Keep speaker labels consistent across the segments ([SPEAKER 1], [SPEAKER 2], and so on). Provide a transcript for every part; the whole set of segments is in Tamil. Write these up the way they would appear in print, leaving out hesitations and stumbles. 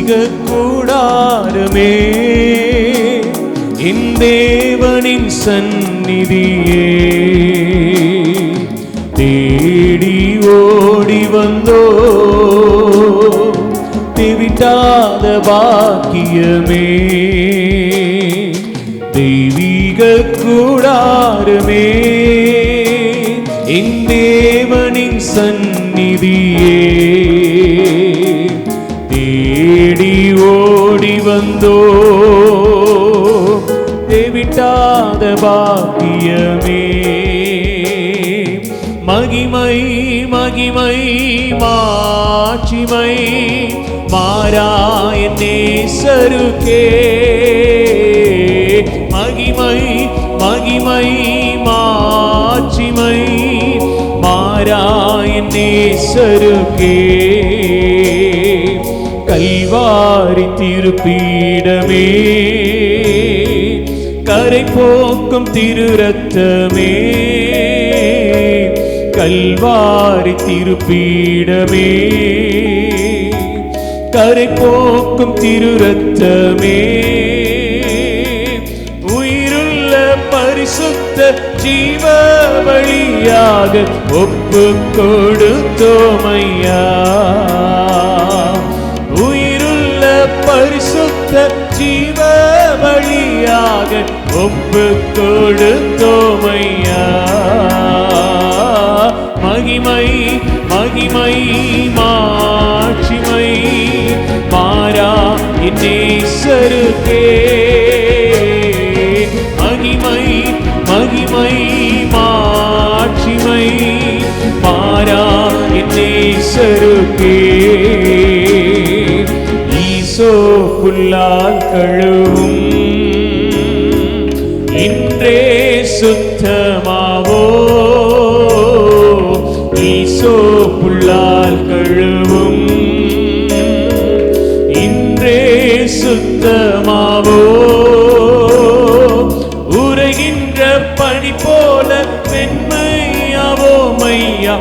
[SPEAKER 1] தெய்வீக கூடாரமே, என் தேவனின் சந்நிதியே, தேடி ஓடி வந்தோ தெவிட்டாத பாக்கியமே, தெய்வீக கூடாரமே, என் தேவனின் சந்நிதியே, தேடி ஓடி வந்தோ தெவிட்டாத பாக்கியமே. மகிமை மகிமை மாட்சிமை மாறாய நேசருக்கே, மகிமை மகிமை மாட்சிமை மாறாய நேசருக்கே, கல்வாரி திருப்பீடமே, கரை போக்கும் திரு ரத்தமே, கல்வாரி திருப்பீடமே, கரை போக்கும் திரு ரத்தமே, உயிருள்ள பரிசுத்த ஜீவ பலியாக ஒப்பு கொடுத்தோமையா, உயிருள்ள பரிசுத்த ஜீவ பலியாக ஒப்பு கொடுத்தோமையா. மகிமை மகிமை மாட்சிமை மாறா நேசருக்கே, மகிமை மகிமை மாட்சிமை மாறா நேசருக்கே, ஈசோ புல்லால் கழுவும் இன்றே சுத்தமாவோ, ஈசோ புல்லால் கழுவும் இன்றே சுத்தமாவோ, உரைகின்ற பனி போல வெண்மையாவோ மையா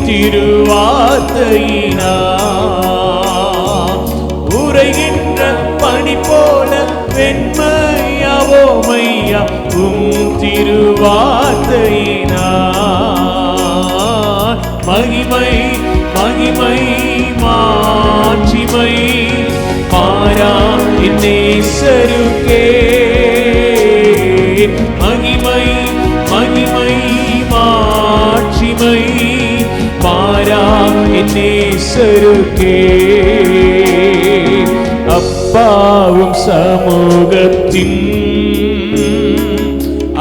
[SPEAKER 1] திருவார்த்தையினா, உரைகின்ற பனி போல வெண்மையாவோ மையா திருவார்த்தையினா, மகிமை மகிமை மாட்சிமை மாறா நேசருக்கே, மகிமை மகிமை மாட்சிமை மாறா நேசருக்கே, அப்பாவும் சமூகத்தின்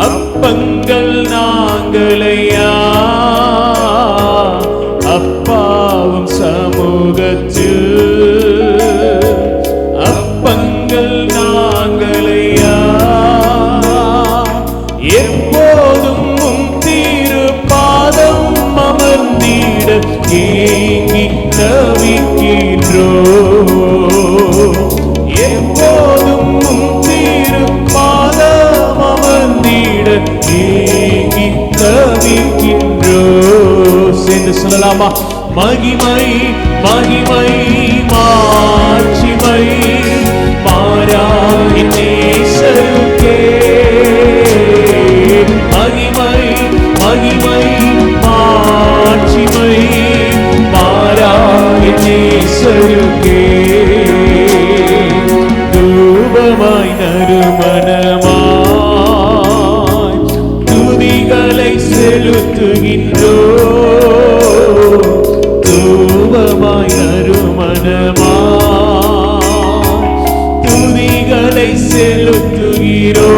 [SPEAKER 1] அப்பங்கள் நாங்களையா, அப்பாவும் சமூகத்தில் அப்பங்கள் நாங்களையா, எப்போதும் திரு பாதம் அமர்ந்திட ஏங்கி தவிக்கின்றோ, எப்போதும் திரு பாதம் அமர்ந்திட ஏங்கி தவிக்கின்றோ. சேர்ந்து சொல்லலாமா? மகிமை மகிமை மாட்சிமை மாறா நேசருக்கே, மகிமை மகிமை மாட்சிமை மாறா நேசருக்கே, தூபமாய் நறுமணமாய் துதிகளை செலுத்துகின்றோ, தூபமாய் நறுமணமாய் துதிகளை செலுத்துகிறோ,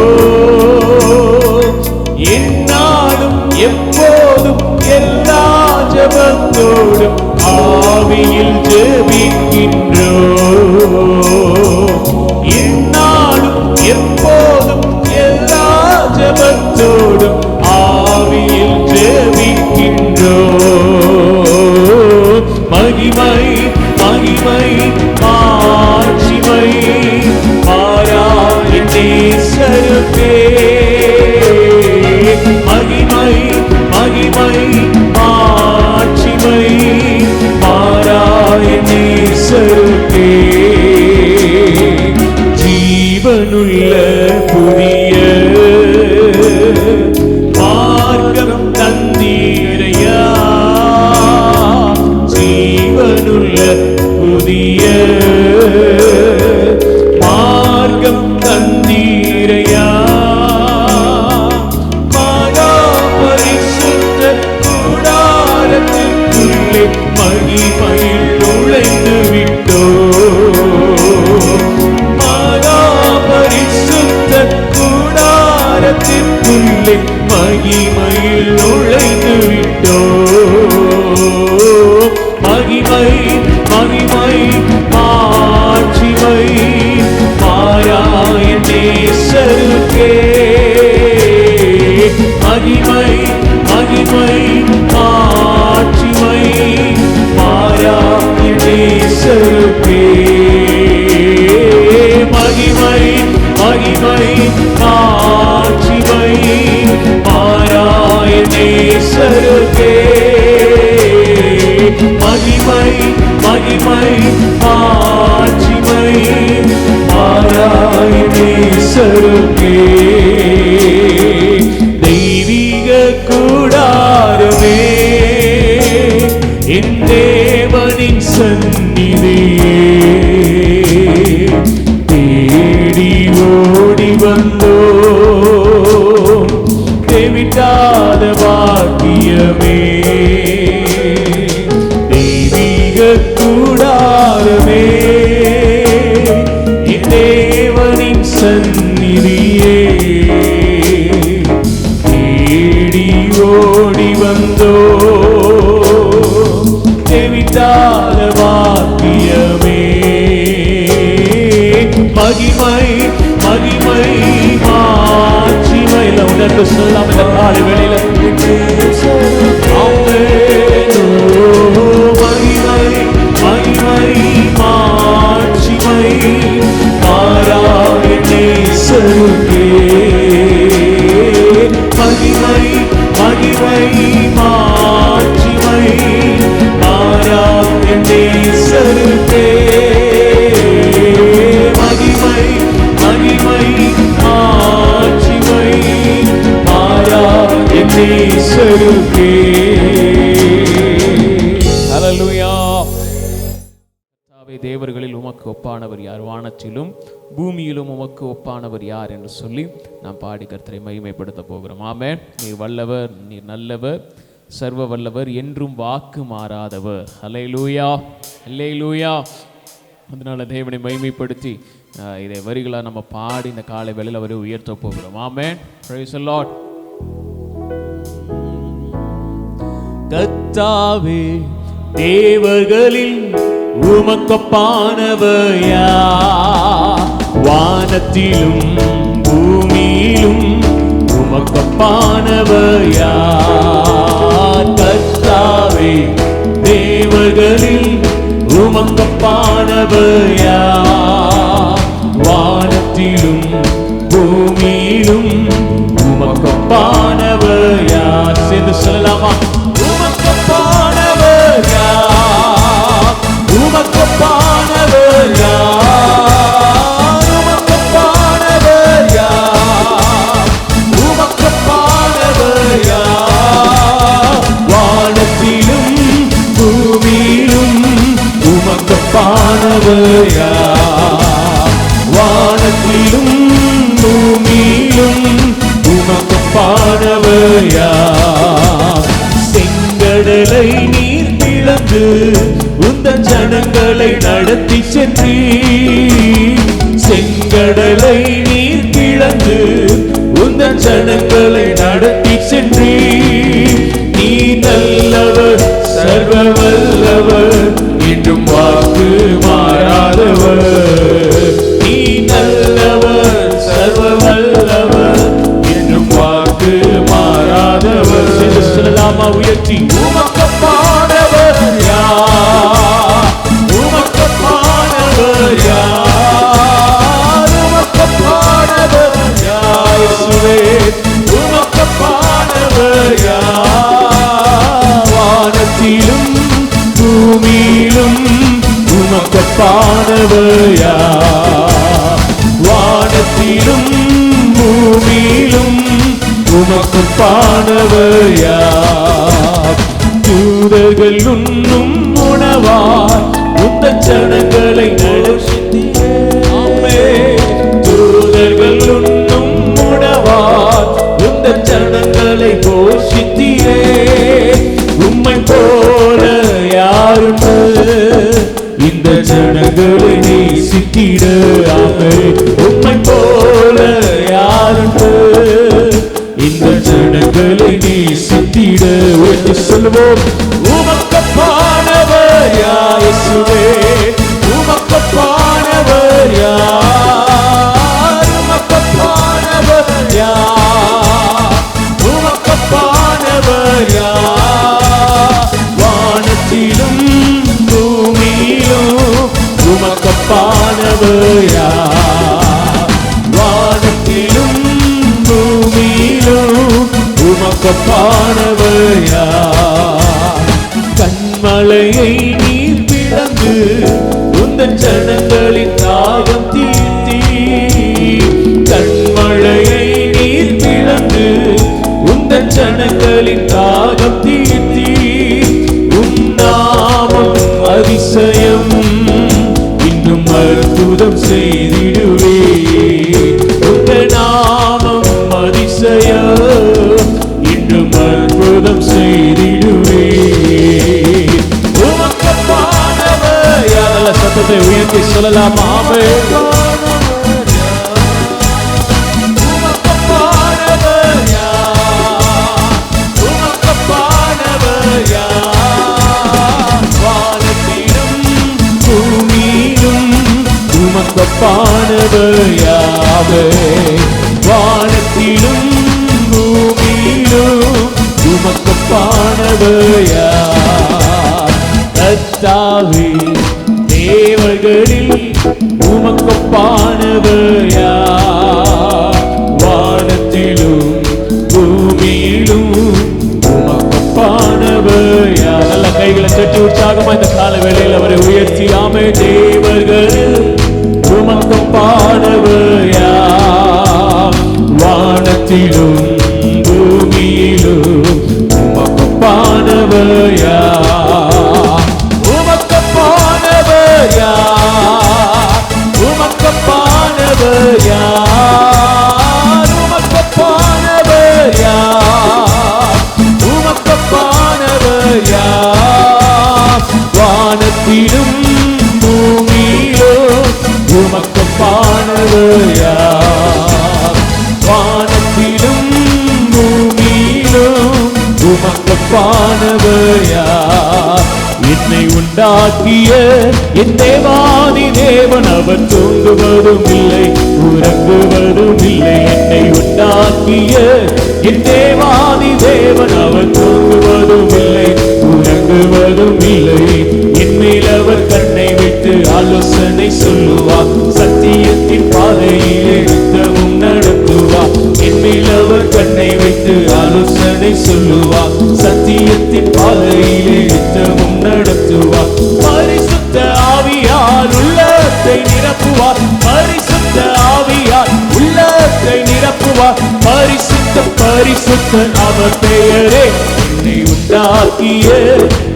[SPEAKER 1] என்னாலும் எப்போதும் எல்லா ஜபத்தோடும் ஆவியில் ஜெபிக்கின்றோ, என்னாலும் எப்போதும் எல்லா ஜபத்தோடும் ஆவியில் ஜெபிக்கின்றோ, மகிமை மகிமை மாட்சிமை மாறா நேசருக்கே, மகிமை மகிமை மாட்சிமை மாறா நேசருக்கே, ஜீவனுள்ள புதிய மார்க்கம் தந்தீரையா. மகா பரிசுத்த கூடாரத்திற்குள்ளே மகிமையில் நுழைந்து விட்டோ. மகா பரிசுத்த கூடாரத்திற்குள்ளே மகிமையில் நுழைந்து விட்டோ. மகிமை மகிமை மாட்சிமை மாறாய நேசருக்கே. மகிமை மகிமை மாட்சிமை மாறாய நேசருக்கே. மகிமை மகிமை மாட்சிமை மாறாய நேசருக்கே. மகிமை மகிமை மாட்சிமை மாறாய நேசருக்கே. தெய்வீக கூடாரமே என் தேவனின் சந்நிதியே. தேடி ஓடி வந்தோ தேவிட்டாத பாக்கியமே. தெய்வீக கூடாரமே என் தேவனின் சந்நிதியே. தேடி ஓடி வந்தோ தேவிட்டாத பாக்கியமே. மகிமை மகிமை மாட்சிமை உணர்ந்து சொல்லாம இந்த காலை வேளையில மகிமை மகிமை மாட்சிமை மாறாய நேசருக்கே. மகிமை மகிமை மாட்சிமை மாறாய நேசருக்கே. மகிமை மகிமை மாட்சிமை மாறாய நேசருக்கே. ஹல்லேலூயா. கர்த்தாவே, தேவர்களில் உமக்கு ஒப்பானவர் யார்? வானத்திலும் பூமியிலும் உமக்கு ஒப்பானவர் யார் என்று சொல்லி நாம் பாடி கர்த்தரை மகிமைப்படுத்த போகிறோம். ஆமென். நீர் வல்லவர், நீர் நல்லவர், சர்வ வல்லவர், என்றும் வாக்கு மாறாதவர். ஹல்லேலூயா ஹல்லேலூயா. அதனால தேவனை மகிமைப்படுத்தி இதை வரிகளாக நம்ம பாடி இந்த காலை வேளையில் அவரை உயர்த்த போகிறோம். ஆமென். Praise the Lord. கர்த்தாவே, தேவர்களில் உமக்கொப்பானவர் யார்? வானத்திலும் பூமியிலும் உமக்கொப்பானவர் யார்? கர்த்தாவே, தேவர்களில் உமக்கொப்பானவர் யார்? வானத்திலும் பூமியிலும் உமக்கொப்பானவர் யார்? சேர்ந்து சொல்லலாமா? உமக்கொப்பானவர் யார்? உமக்கொப்பானவர் யார்? உமக்கொப்பானவர் யார்? உமக்கொப்பானவர் யார்? வானத்திலும் பூமியிலும் உமக்கொப்பானவர் யார்? வானத்திலும் பூமியிலும் உமக்கொப்பானவர் யார்? செங்கடலை நீர் பிளந்து உந்தன் ஜனங்களை நடத்தி சென்றீர். செங்கடலை நீர் பிளந்து உந்தன் ஜனங்களை நடத்தி சென்றீர். நீ நல்லவர், சர்வ வல்லவர், என்றும் வாக்கு மாறாதவர். நீ நல்லவர், சர்வ வல்லவர், என்றும் வாக்கு மாறாதவர். சொல்லலாமா உயர்த்தி? உமக்கொப்பானவர் யார்? உமக்கொப்பானவர் யார்? உமக்கொப்பானவர் யார்? இயேசுவே, உமக்கொப்பானவர் யார்? வானத்திலும் பூமியிலும் உமக்கொப்பானவர் யார்? வானத்திலும் பூமியிலும் உமக்கொப்பானவர் யார்? தூதர்கள் உண்ணும் உணவாய் இந்த ஜனங்களை நேசித்திட. உம்மை போல யாருண்டு இந்த ஜனங்களை நேசித்திட. உயர்த்தி சொல்லுவோம், உமக்கப்பானவர் யார் இயேசுவே, உமக்கப்பானவர் யார், உமக்கப்பானவர் யார், உமக்கப்பானவர் யார். வானத்திலும் பூமியிலும் உமக்கப்பானவர் யார், வானத்திலும் பூமியிலும் உமக்கப்பானவர் யார். கண்மலையை நீர் பிளந்து உந்தன் ஜனங்களின் தாகம் தீர்த்தி, கண்மலையை நீர் பிளந்து உந்தன் ஜனங்களின் தாகம் தீர்த்தி. உம் நாமம் அதிசயம் இன்னும் அற்புதம் செய்திடுவே. உங்க நாமம் அதிசயம் இன்னும் அற்புதம் செய்திடுவே. உமக்கப்பானவர் யார்? நல்ல சத்தத்தை உயர்த்தி சொல்லலாம். ஆமென். உமக்கப்பானவர் யார்? உமக்கப்பானவர் யார்? வானத்திலும் பூமியிலும் உமக்கப்பானவர் யாவே. வானத்திலும் பூமியிலும் உமக்கப்பானவர் யார்? கர்த்தாவே தேவர்களில் உமக்கப்பானவர் யார்? வானத்திலும் பூமியிலும் உமக்கப்பானவர் யார்? நல்ல கைகளை தட்டி உற்சாகமா இந்த கால வேளையில் அவரை உயர்த்தி ஆமென். தேவர்களில் உமக்கப்பானவர் யார்? வானத்திலும் பூமியிலும் உமக்கப்பானவர் யார்? உமக்கப்பானவர் யார்? உமக்கப்பானவர் யார்? உமக்கப்பானவர் யார்? உமக்கப்பானவர் யார்? வானத்திலும் பூமியிலும் உமக்கப்பானவர் யார்? வானத்திலும் பூமியிலும் உமக்கப்பானவர் யார்? என்னை உண்டாக்கிய என் தேவாதி தேவன் அவர் தூங்குவதும் இல்லை உறங்குவதும் இல்லை. என்னை உண்டாக்கிய என் தேவாதி தேவன் அவர் தூங்குவதும் இல்லை உறங்குவதும் இல்லை. என்மேல் அவர் கண்ணை வைத்து ஆலோசனை சொல்லுவார், சத்தியத்தின் பாதையிலே நித்தமும் நடத்துவார். என்மேல் அவர் கண்ணை வைத்து ஆலோசனை சொல்லுவார், சத்தியத்தின் பாதையிலே நித்தமும் நடத்துவார். பரிசுத்த ஆவியால் உள்ளத்தை நிரப்புவார், பரிசுத்த ஆவியால் உள்ளத்தை நிரப்புவார். பரிசுத்த பரிசுத்த அவர் பெயரே. என்னை உண்டாக்கிய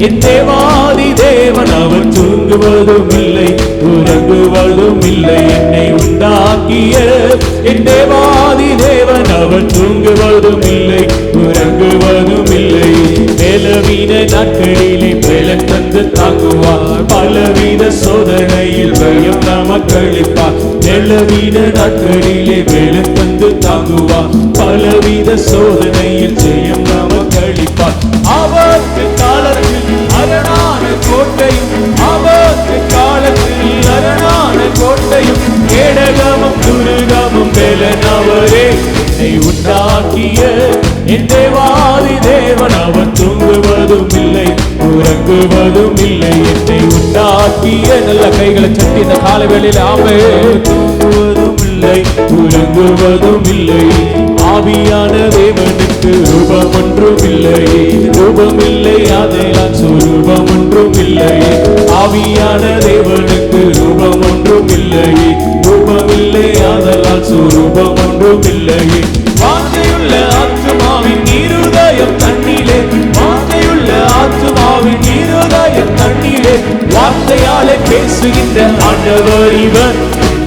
[SPEAKER 1] என் தேவாதி தேவன் அவர் தூங்குவதும் இல்லை உறங்குவதும் இல்லை. என்னை உண்டாக்கிய என் தேவாதி தேவன் அவர் தூங்குவதும் இல்லை உறங்குவதும் இல்லை. பலவீன நாட்களிலே பலன் தந்து தாங்குவார், பலவித சோதனையில் பயம் நமக்களிப்பார். பலவீன நாட்களிலே பலன் தந்து தாங்குவார், பலவித சோதனையில் ஜெயம் நமக்களிப்பார். அவருக்கு காலத்தில் அரணான கோட்டையும், அவருக்கு காலத்தில் அரணான கோட்டையும், கேடகமும் துருகமும் பலனவரே. என்னை உண்டாக்கிய என் தேவாதி தேவன் அவர் தூங்குவதும் இல்லை உறங்குவதும் இல்லை. என்னை உண்டாக்கிய நல்ல கைகளை சட்டி இந்த கால வேளையில் ஆமென். தூங்குவதும் இல்லை உறங்குவதும் இல்லை. ஆவியான தேவனுக்கு ரூபம் ஒன்றும் இல்லை, ரூபம் இல்லை ஆதலால் சொரூபம் ஒன்றும் இல்லை. ஆவியான தேவனுக்கு ரூபம் ஒன்றும் இல்லை, ரூபம் இல்லை ஆதலால் சொரூபம் ஒன்றும் இல்லை. வார்த்தையுள்ள ஆத்துமாவின் இருதயம் தண்ணீரே, வார்த்தையுள்ள ஆத்துமாவின் இருதயம் தண்ணீரே. வார்த்தையாலே பேசுகின்ற ஆண்டவர் இவர்.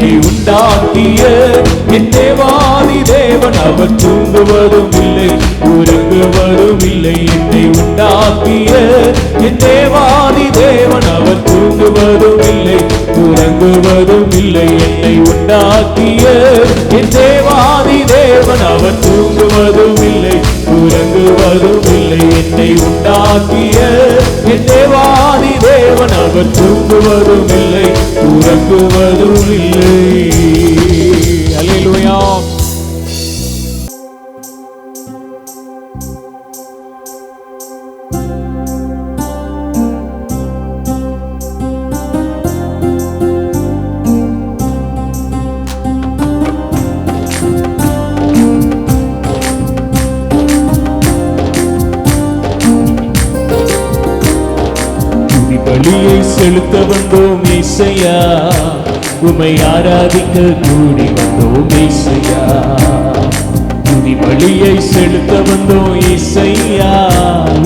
[SPEAKER 1] என்னை உண்டாக்கிய என் தேவாதி தேவன் அவர் தூங்குவதும் இல்லை உறங்குவதும் இல்லை. என்னை உண்டாக்கிய என் தேவாதி தேவன் அவர் தூங்குவதும் இல்லை உறங்குவதும் இல்லை. என்னை உண்டாக்கிய என் தேவாதி தேவன் அவர் தூங்குவதும் இல்லை, உறங்குவதும் இல்லை. என்னை உண்டாக்கிய என் தேவாதி தேவன் அவர் தூங்குவதும் இல்லை, உறங்குவதும் இல்லை. அல்லேலூயா. பலியை செலுத்த வந்தோம் இசையா, உம்மை ஆராதிக்க கூடி வந்தோம் இசையா. துதி பலியை செலுத்த வந்தோம் இசையா,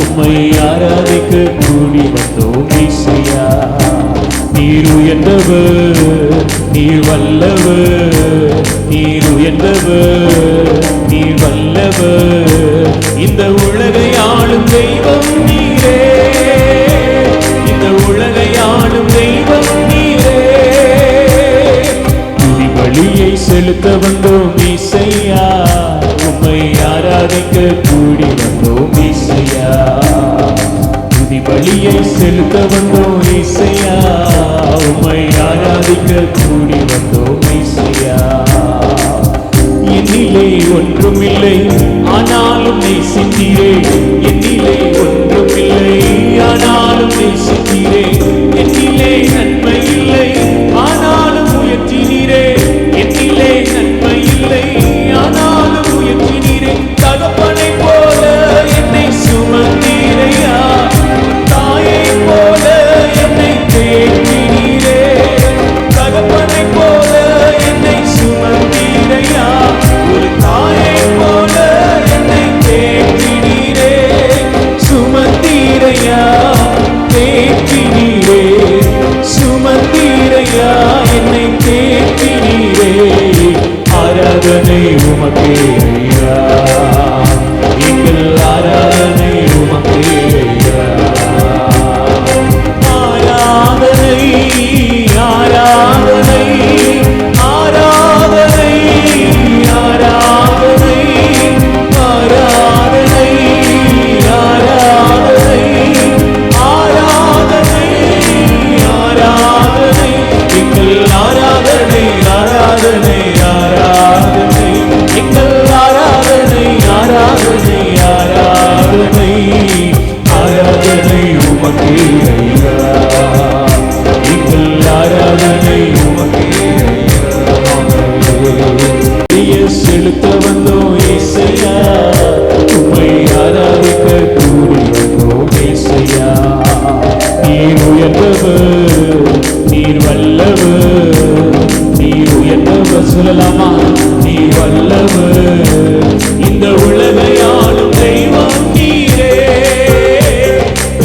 [SPEAKER 1] உம்மை ஆராதிக்க கூடி வந்தோம் இசையா. நீர் உயர்ந்தவர், நீர் வல்லவர், நீர் உயர்ந்தவர், நீர் வல்லவர். இந்த உலகை ஆளும் தெய்வம் நீரே, உலகை ஆளும் தெய்வம் நீரே. துதி பலியை செலுத்த வந்தோம் இசையா, உம்மை ஆராதிக்க கூடி வந்தோம் இசையா. துதி பலியை செலுத்த வந்தோம் இசையா, உம்மை ஆராதிக்க கூடி வந்தோம் இசையா. என்னிலே ஒன்றுமில்லை ஆனாலும் நேசித்தீரே, என்னிலே ஒன்றுமில்லை ஆனாலும் நேசித்தீரே. என்னிலே நன்மை இல்லை ஆனாலும் உயர்த்தினீரே, என்னிலே நன்மை இல்லை ஆனாலும் உயர்த்தினீரே. தகப்பனை போல என்னை சுமந்தீரையா, தாயை போல என்னை தேற்றினீரே. தகப்பனை போல என்னை சுமந்தீரையா, ஒரு தாயை போல என்னை தேற்றினீரே. சுமந்தீரையா, தேற்றினீரே, சுமந்தீரையா, என்னை தேற்றினீரே. ஆராதனை உமக்கே ஐயா, எங்கள் ஆராதனை உமக்கே ஐயா. ஆராதனை ஆராதனை ஆராதனை ஆராதனை ஆராதனை ஆராதனை ஆராதனை ஆராதனை எங்கள் ஆராதனை ஆராதனை ஆராதனை எங்கள் ஆராதனை ஆராதனை ஆராதனை ஆராதனை உமக்கே ஐயா, எங்கள் ஆராதனை உமக்கே ஐயா. செலுத்த வந்தோம் இசையா, உம்மை ஆராதிக்க கூடி வந்தோம் இசையா. நீர் உயர்ந்தவர், நீர் வல்லவர், நீர் உயர்ந்தவர். சொல்லலாமா? நீர் வல்லவர். இந்த உலகை ஆளும் தெய்வம் நீரே,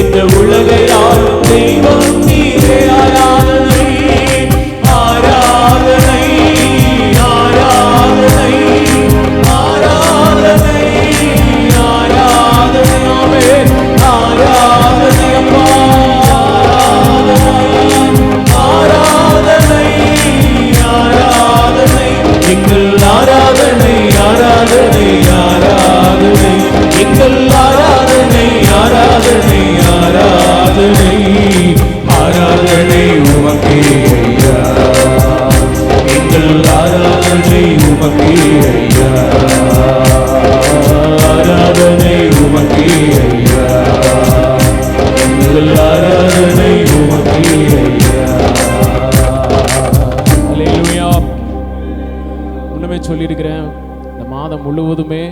[SPEAKER 1] இந்த உலகை ஆளும் தெய்வம் நீரே. ஆராதனை ஆராதனை ஆராதனை ஆராதனை ஆராதனை ஆராதனை அப்பா, ஆராதனை ஆராதனை எங்கள் ஆராதனை ஆராதனை ஆராதனை எங்கள் ஆராதனை ஆராதனை ஆராதனை ஆராதனை உமக்கே ஐயா, எங்கள் ஆராதனை உமக்கே ஐயா, ஆராதனை உமக்கே ஐயா, எங்கள் ஆராதனை உமக்கே ஐயா. அல்லேலூயா. முன்னமே சொல்லியிருக்கிறேன், இந்த மாதம் முழுவதுமே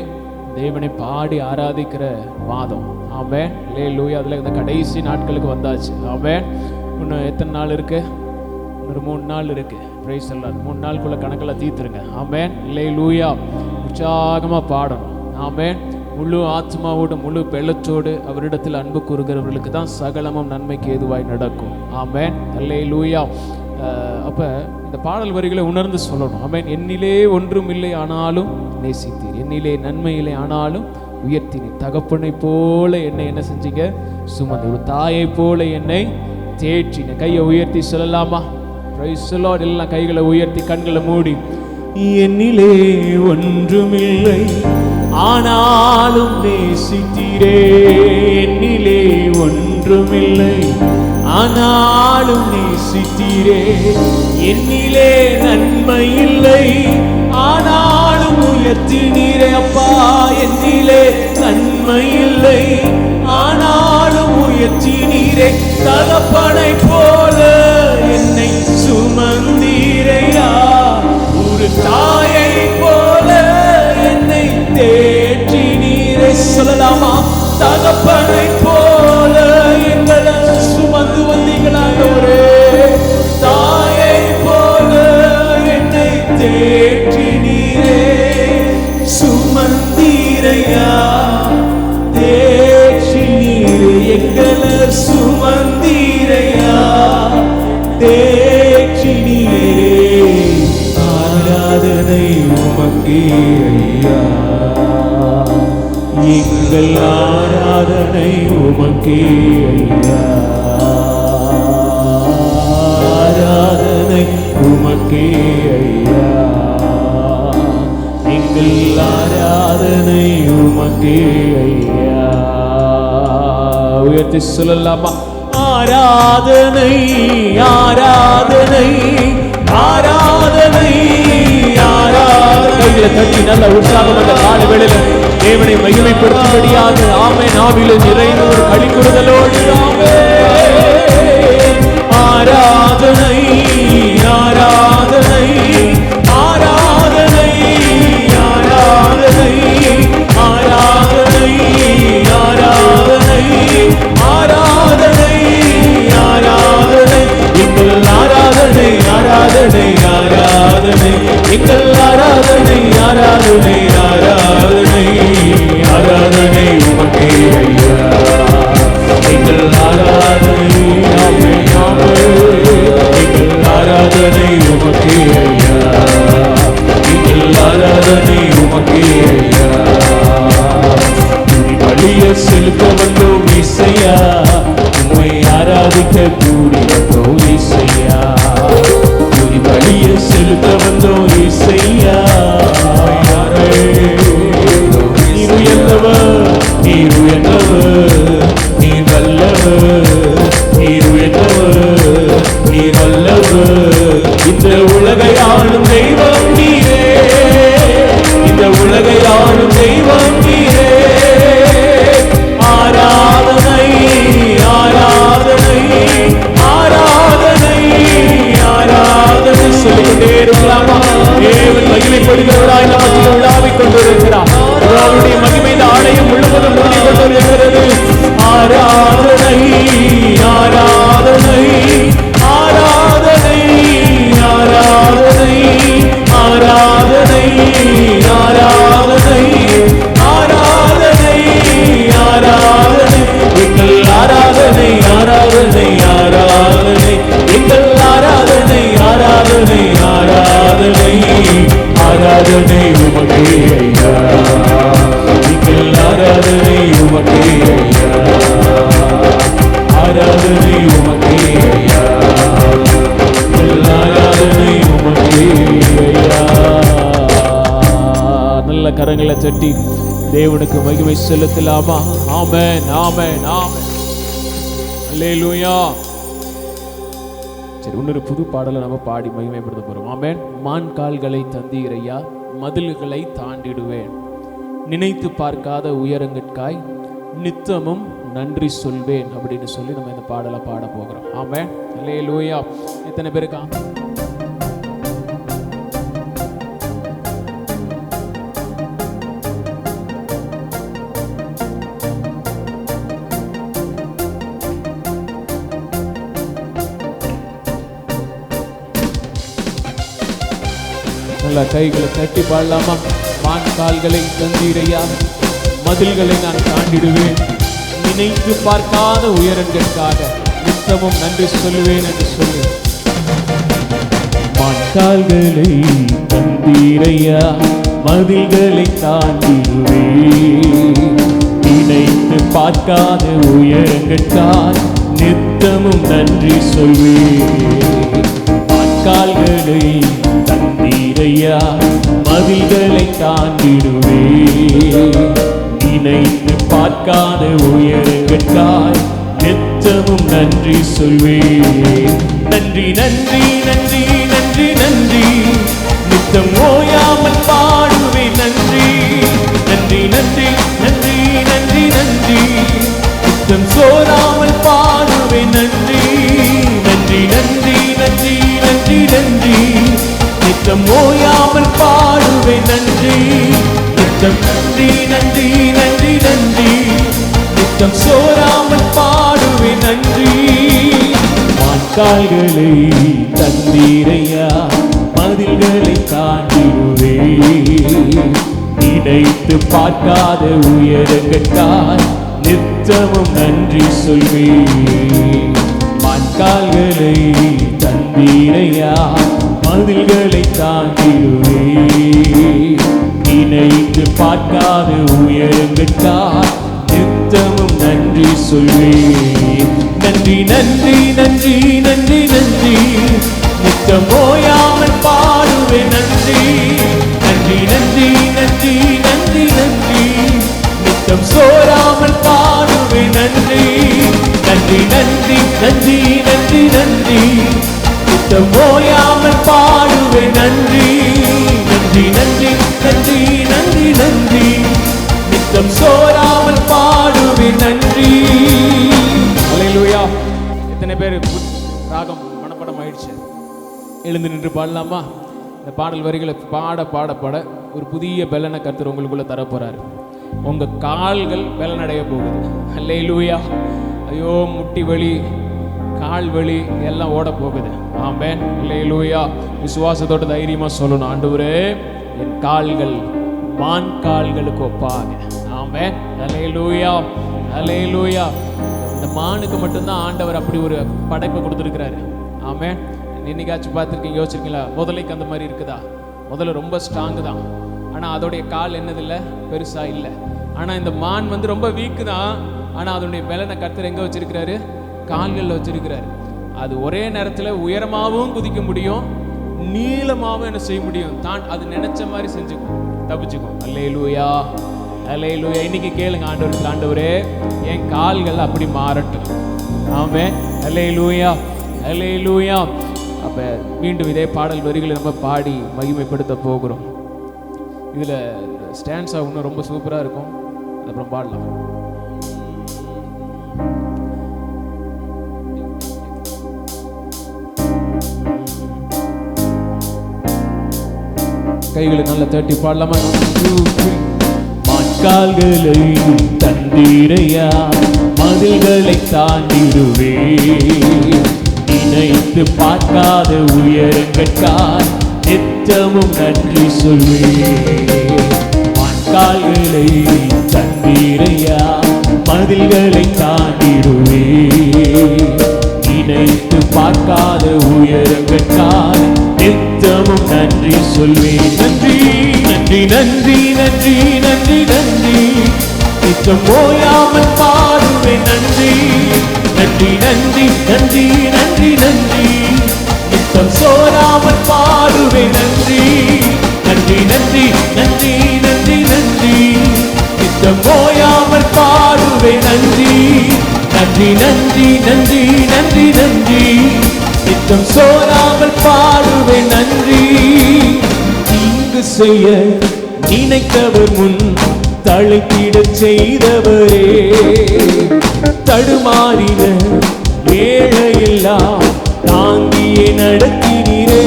[SPEAKER 1] தேவனை பாடி ஆராதிக்கிற மாதம். ஆமென். அல்லேலூயா. அதில் இந்த கடைசி நாட்களுக்கு வந்தாச்சு. ஆமென். இன்னும் எத்தனை நாள் இருக்கு? ஒரு 3 நாள் இருக்கு. பிரைஸ் எல்லாம் 3 நாளுக்குள்ள கணக்கெல்லாம் தீர்த்துருங்க. ஆமென். அல்லேலூயா. உற்சாகமாக பாடணும். ஆமென். முழு ஆத்மாவோடு முழு பெலச்சோடு அவரிடத்தில் அன்பு கூறுகிறவர்களுக்கு தான் சகலமும் நன்மைக்கு ஏதுவாய் நடக்கும். ஆமென். அல்லேலூயா. அப்போ இந்த பாடல் வரிகளை உணர்ந்து சொல்லணும். ஆமென். என்னிலே ஒன்றும் இல்லை ஆனாலும் நேசித்தீர், என்னிலே நன்மை இல்லை ஆனாலும் உயர்த்தினீர். தகப்பனை போல என்னை என்ன செஞ்சீங்க? சுமந்து. ஒரு தாயை போல என்னை தேற்றின. கையை உயர்த்தி சொல்லலாமா? Praise the Lord. எல்லாம் கைகளை உயர்த்தி கண்களை மூடி. என்னிலே ஒன்றுமில்லை ஆனாலும் நேசித்தீரே, என்னிலே ஒன்றுமில்லை ஆனாலும் நேசித்தீரே, என்னிலே நன்மை இல்லை ஆனாலும் உயர்த்தினீரே. அப்பா, என்னிலே நன்மை இல்லை ஆனாலும் உயர்த்தினீரே. தகப்பனை போல என்னை சுமந்தீரையா, ஒரு தாயை போல என்னை தேற்றினீரே. சொல்லலாமா? தகப்பனை போல எங்களை சுமந்து வந்தீங்களாண்டவரே, தாயை போல என்னை தேற்றினீரே. சுமந்தீரையா, தேற்றினீரே, எங்களை சுமந்தீரையா, தேற்றினீரே. ஆராதனை உமக்கே ஐயா, எங்கள் ஆராதனை உமக்கே ஐயா, ஆராதனை உமக்கே ஐயா, எங்கள் ஆராதனை உமக்கே ஐயா. உயர்த்தி சொல்லலாமா? ஆராதனை ஆராதனை ஆராதனை ஆராதனை. கைகளை தட்டி நல்ல உற்சாகம் அந்த கால வேளையில தேவனை மகிமைப்படுத்தும்படியாக ஆமென் ஆவியிலே நிறைந்த ஒரு களிக்குறுதலோடு ஆராதனை ஆராதனை ஆராதனை ஆராதனை ஆராதனை ஆராதனை ஆராதனை ஆராதனை. எங்கள் ஆராதனை ஆராதனை ஆராதனை, எங்கள் ஆராதனை ஆராதனை ஆராதனை ஆராதனை உமக்கே ஐயா, எங்கள் ஆராதனை ஆமென் ஆமென், எங்கள் ஆராதனை உமக்கே ஐயா, எங்கள் ஆராதனை உமக்கே ஐயா. பலிய செலுத்த வந்தோம் இசையா, உம்மை ஆராதிக்க கூடி வந்தோம் இசையா, பலிய செலுத்த வந்தோம் இசையா. நீர் உயர்ந்தவர், நீர் உயர்ந்தவர், நீர் நல்லவர், நீர் உயர்ந்தவர், நீர் நல்லவர். இந்த உலகை ஆளும் தெய்வம் நீரே, இந்த உலகை ஆளும் தெய்வம் நீரே. ஆராதனை ஆராதனை ஆராதனை ஆராதனை சொல்லிக்கொண்டே இருக்கலாமா? தேவன் மகிமைப்படுகிறவராய் நமக்கு விழாவிக் கொண்டிருக்கிறார். அவருடைய மகிமை இந்த ஆலயம் முழுவதும் மூடிக் கொண்டிருக்கிறது. ஆராதனை ஆராதனை ஆராதனை ஆராதனை ஆராதனை ஆராதனை ஆராதனை ஆராதனை. எங்கள் ஆராதனை ஆராதனை ஆராதனை, எங்கள் ஆராதனை ஆராதனை ஆராதனை ஆராதனை உமக்கே ஐயா, எங்கள் ஆராதனை உமக்கே ஐயா, ஆராதனை உமக்கே ஐயா, எங்கள் ஆராதனை உமக்கே ஐயா. நல்ல கரங்களை தட்டி தேவனுக்கு மகிமை செலுத்தலாமா? ஆமென் ஆமென் ஆமென், அல்லேலூயா. சரி, இன்னொரு புது பாடலை நம்ம பாடி மகிமைப்படுத்த போறோம். ஆமென். மான் கால்களை தந்தீரையா, மதில்களை தாண்டிடுவேன், நினைத்து பார்க்காத உயரங்கட்காய் நித்தமும் நன்றி சொல்வேன் அப்படின்னு சொல்லி நம்ம இந்த பாடலை பாட போகிறோம். ஆமென் அல்லேலூயா. எத்தனை பேருக்கு நல்ல கைகளை தட்டி பாடலாமா? மான் கால்களை தந்தீரையா, மதில்களை நான் தாண்டிடுவேன், நினைத்து பார்க்காத உயரங்களுக்காக நித்தமும் நன்றி சொல்லுவேன் என்று சொல்லி. மான் கால்களை தந்தீரையா, மதில்களை தாண்டிடுவேன், நினைத்து பார்க்காத உயரங்களுக்காக நித்தமும் நன்றி சொல்வேன். நன்றி நன்றி நன்றி நன்றி நித்தம் ஓயாமல் பாடுவேன் நன்றி நன்றி நன்றி நன்றி நன்றி நன்றி நித்தம் சோராமல் பாடுவேன் நன்றி நன்றி நன்றி நன்றி நன்றி நன்றி நித்தம் ஓயாமல் பாடுவேன் நன்றி நித்தம் நன்றி நன்றி நன்றி நன்றி நித்தம் சோராமல் பாடுவேன் நன்றி வான்கால்களை தந்தீரையா மதில்களை தாண்டிடுவே நினைத்து பார்க்காத உயரங்கட்டால் நித்தமும் நன்றி சொல்வேன் வான்கால்களை தந்தீரையா மதில்களை தாண்டிடுவே நினைத்து பார்க்காத உயரங்கட்டால் நித்தமும் நன்றி சொல்வேன் நன்றி நன்றி நன்றி நன்றி நன்றி நித்தம் ஓயாமல் பாடுவேன் நன்றி நன்றி நன்றி நன்றி நன்றி நன்றி நித்தம் சோராமல் பாடுவேன் நன்றி நன்றி நன்றி நன்றி நன்றி நன்றி நித்தம் ஓயாமல் பாடுவேன் நன்றி நன்றி நன்றி நன்றி நன்றி நன்றி நித்தம் சோராமல் பாடுவேன் நன்றி. அல்லேலூயா. எத்தனை பேர் ராகம் மனப்படம் ஆயிடுச்சு? எழுந்து நின்று பாடலாமா? இந்த பாடல் வரிகளை பாட பாட பாட ஒரு புதிய பலனை கர்த்தர் உங்களுக்குள்ள தரப்போறாரு. உங்க கால்கள் பலனடைய போகுது. அல்லேலூயா. ஐயோ, முட்டி வலி, கால் வலி எல்லாம் ஓட போகுது. ஆமென். அல்லேலூயா. விசுவாசத்தோட தைரியமா சொல்லணும், ஆண்டவரே என் கால்கள் மான் கால்களுக்கு ஒப்பாக. ஆமென். அல்லேலூயா. அல்லேலூயா. இந்த மானுக்கு மட்டும்தான் ஆண்டவர் அப்படி ஒரு படைப்பை கொடுத்துருக்கிறாரு. ஆமென். இன்னைக்காச்சும் பார்த்துருக்கீங்க, யோசிச்சிருக்கீங்களா? முதலைக்கு அந்த மாதிரி இருக்குதா? முதல்ல ரொம்ப ஸ்ட்ராங்கு தான், ஆனால் அதோடைய கால் என்னது இல்லை, பெருசா இல்லை. ஆனால் இந்த மான் வந்து ரொம்ப வீக்கு தான், ஆனால் அதனுடைய பலனை கர்த்தர் எங்கே வச்சிருக்கிறாரு? கால்களில் வச்சிருக்கிறாரு. அது ஒரே நேரத்தில் உயரமாகவும் குதிக்க முடியும், நீளமாகவும் என்ன செய்ய முடியும், தான் அது நினைச்ச மாதிரி செஞ்சுக்கும், தப்பிச்சுக்கும். அல்லேலூயா. அல்லேலூயா. இன்னைக்கு கேளுங்க ஆண்டவருக்கு, ஆண்டவரே என் கால்கள் அப்படி மாறட்டும். ஆமென். அல்லேலூயா. அல்லேலூயா. அப்போ மீண்டும் இதே பாடல் வரிகளை நம்ம பாடி மகிமைப்படுத்த போகிறோம். இதில் ஸ்டான்ஸா இன்னும் ரொம்ப சூப்பராக இருக்கும், அப்புறம் பாடலாம். கைகளை நல்லா தட்டி பாடலாமா? கால்களை தந்தீரையா மதில்களை தாண்டிடுவே நினைத்து பார்க்காத உயரங்கட்டால் நித்தமும் நன்றி சொல்வே கால்களை தந்தீரையா மதில்களை தாண்டிடுவே நினைத்து பார்க்காத உயரங்கட்டால் நித்தமும் நன்றி சொல்வே நன்றி நன்றி நன்றி நன்றி நன்றி நன்றி நித்தம் ஓயாமல் பாடுவேன் நன்றி நன்றி நன்றி நன்றி நன்றி நன்றி நித்தம் சோராமல் பாடுவேன் நன்றி நன்றி நன்றி நன்றி நன்றி நன்றி நித்தம் ஓயாமல் பாடுவேன் நன்றி நன்றி நன்றி நன்றி நன்றி நன்றி நித்தம் சோராமல் பாடுவேன் நன்றி. தீங்கு செய்ய நினைத்தவர் முன் தழைத்திடச் செய்தவரே தடுமாறின ஏழையெல்லாம் தாங்கியே நடத்தினீரே.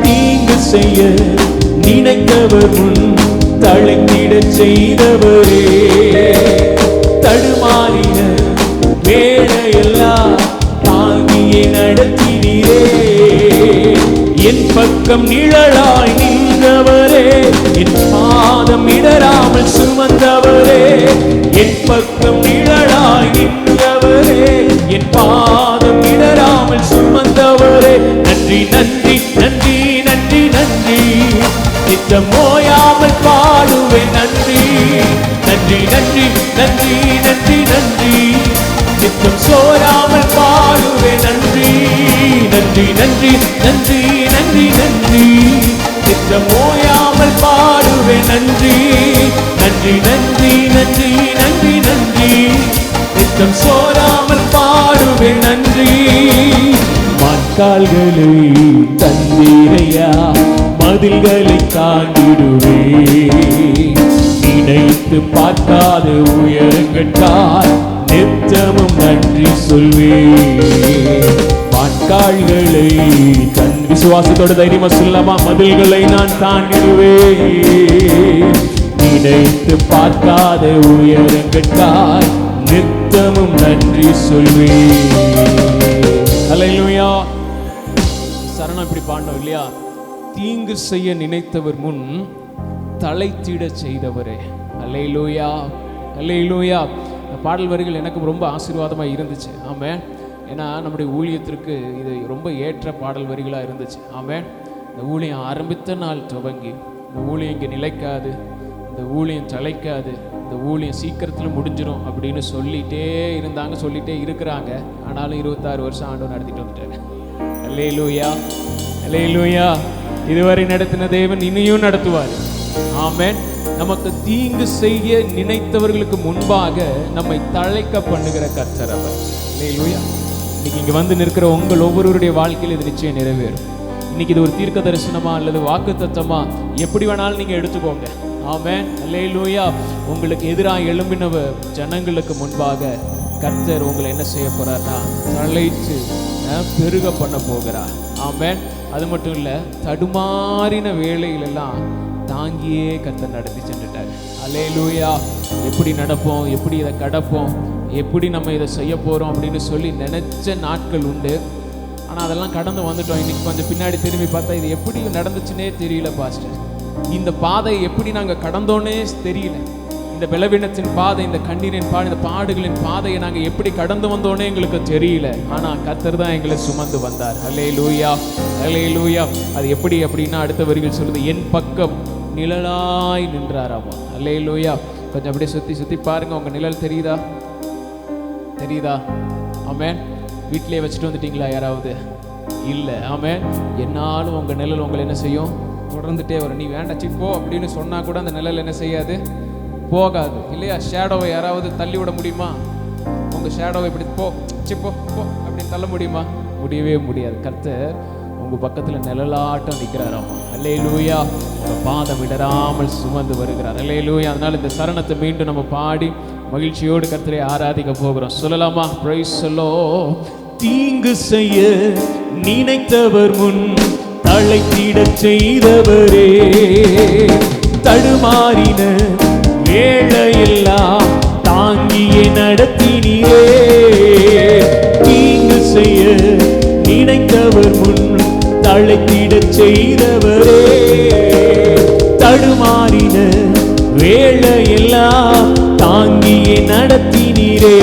[SPEAKER 1] தீங்கு செய்ய நினைத்தவர் முன் தழைத்திடச் செய்தவரே தடுமாறின ஏழையெல்லாம் தாங்கியே நடத்தினீரே. என் பக்கம் நிழலாய் நின்றவரே என் பாதம் இடராமல் சுமந்தவரே என் பக்கம் நிழலாய் நின்றவரே என் பாதம் இடராமல் சுமந்தவரே நன்றி நன்றி நன்றி நன்றி நன்றி நித்தம் ஓயாமல் பாடுவேன் நன்றி நன்றி நன்றி நன்றி நன்றி நன்றி நித்தம் சோராமல் பாடுவேன் நன்றி நன்றி நன்றி நன்றி நன்றி நன்றி நித்தம் ஓயாமல் பாடுவேன் நன்றி நன்றி நன்றி நன்றி நன்றி நன்றி நித்தம் சோராமல் பாடுவேன் நன்றி. வாய்க்கால்களை தந்தீரையா, மதில்களை தாண்டிடுவே. நினைத்து பார்க்காத உயரங்கட்டால் நித்தமும் நன்றி சொல்வே. வாய்க்கால்களை தன் விசுவாசத்தோட தைரியமா சொல்லமா, மதில்களை நான் தாண்டிடுவேன். நினைத்து பார்க்காத உயரங்கட்டால் நித்தமும் நன்றி சொல்வே. அல்லேலூயா. சரணம் இப்படி பாடணும் இல்லையா? தீங்கு செய்ய நினைத்தவர் முன் தலைத்திட செய்தவரே. அல்லேலூயா, அல்லேலூயா. பாடல் வரிகள் எனக்கு ரொம்ப ஆசீர்வாதமாக இருந்துச்சு. ஆமென். ஏன்னா நம்முடைய ஊழியத்திற்கு இது ரொம்ப ஏற்ற பாடல் வரிகளாக இருந்துச்சு. ஆமென். இந்த ஊழியம் ஆரம்பித்த நாள் துவங்கி இந்த ஊழியம் இங்கே நிலைக்காது, இந்த ஊழியம் தலைக்காது, இந்த ஊழியம் சீக்கிரத்தில் முடிஞ்சிடும் அப்படின்னு சொல்லிகிட்டே இருந்தாங்க, சொல்லிகிட்டே இருக்கிறாங்க. ஆனாலும் 26 வருஷம் ஆண்டவர் நடத்திட்டு வந்துட்டாங்க. அல்லேலூயா, அல்லேலூயா. இதுவரை நடத்தின தேவன் இனியும் நடத்துவார். ஆமென். நமக்கு தீங்கு செய்ய நினைத்தவர்களுக்கு முன்பாக நம்மை தழைக்க பண்ணுகிற கர்த்தர் அவர். அல்லேலூயா. இன்னைக்கு இங்கே வந்து நிற்கிற உங்கள் ஒவ்வொருவருடைய வாழ்க்கையில் இது நிச்சயம் நிறைவேறும். இன்னைக்கு இது ஒரு தீர்க்க தரிசனமா அல்லது வாக்கு தத்தமா எப்படி வேணாலும் நீங்கள் எடுத்துக்கோங்க. ஆமென். அல்லேலூயா. உங்களுக்கு எதிராக எழும்பினவ ஜனங்களுக்கு முன்பாக கர்த்தர் உங்களை என்ன செய்ய போறார்னா தழைத்து பெருக பண்ண போகிறார். ஆமென். அது மட்டும் இல்லை, தடுமாறின வேளையிலெல்லாம் தாங்கியே கர்த்தர் நடத்தி சென்றுட்டார். அல்லேலூயா. எப்படி நடப்போம், எப்படி இதை கடப்போம், எப்படி நம்ம இதை செய்ய போகிறோம் அப்படின்னு சொல்லி நினச்ச நாட்கள் உண்டு. ஆனால் அதெல்லாம் கடந்து வந்துட்டோம். இன்றைக்கி கொஞ்சம் பின்னாடி திரும்பி பார்த்தா இது எப்படி நடந்துச்சுன்னே தெரியல பாஸ்டர். இந்த பாதை எப்படி நாங்கள் கடந்தோன்னே தெரியல. இந்த பலவீனத்தின் பாதை, இந்த கண்ணீரின் பாதை, இந்த பாடுகளின் பாதையை நாங்கள் எப்படி கடந்து வந்தோன்னே எங்களுக்கு தெரியல. ஆனால் கர்த்தர் தான் எங்களை சுமந்து வந்தார். அல்லேலூயா, அல்லேலூயா. அது எப்படி அப்படின்னா அடுத்த வரிகள் சொல்லுது, என் பக்கம் நிழலாய் நின்றாராமா. அல்லேலூயா. கொஞ்சம் அப்படியே சுற்றி சுற்றி பாருங்கள். உங்கள் நிழல் தெரியுதா? தெரியுதா? ஆமென். வீட்டிலே வச்சுட்டு வந்துட்டீங்களா யாராவது? இல்லை. ஆமென். என்னாலும் உங்கள் நிழல் உங்களை என்ன செய்யும்? தொடர்ந்துட்டே வரும். நீ வேண்டாச்சி போ அப்படின்னு சொன்னால் கூட அந்த நிழல் என்ன செய்யாது? போகாது இல்லையா? ஷேடோவை யாராவது தள்ளி விட முடியுமா? உங்கள் ஷேடோவை இப்படி போ சிப்போ போ அப்படின்னு தள்ள முடியுமா? முடியவே முடியாது. கர்த்தர் உங்கள் பக்கத்தில் நிழலாட்டம் நிற்கிறாராமா. அல்லேலூயா. உங்கள் பாதம் இடராமல் சுமந்து வருகிறார். அல்லேலூயா. அதனால் இந்த சரணத்தை மீண்டும் நம்ம பாடி மகிழ்ச்சியோடு கர்த்தரை ஆராதிக்க போகிறோம். சொல்லலாமா? Price the Lord. தீங்கு செய்ய நினைத்தவர் முன் தழைத்திட செய்தவரே, தடுமாறின வேளையெல்லாம் தாங்கியே நடத்தினீரே. தீங்கு செய்ய நினைத்தவர் முன் தழைத்திட செய்தவரே, தடுமாறின வேளையெல்லாம் தாங்கியே நடத்தினீரே.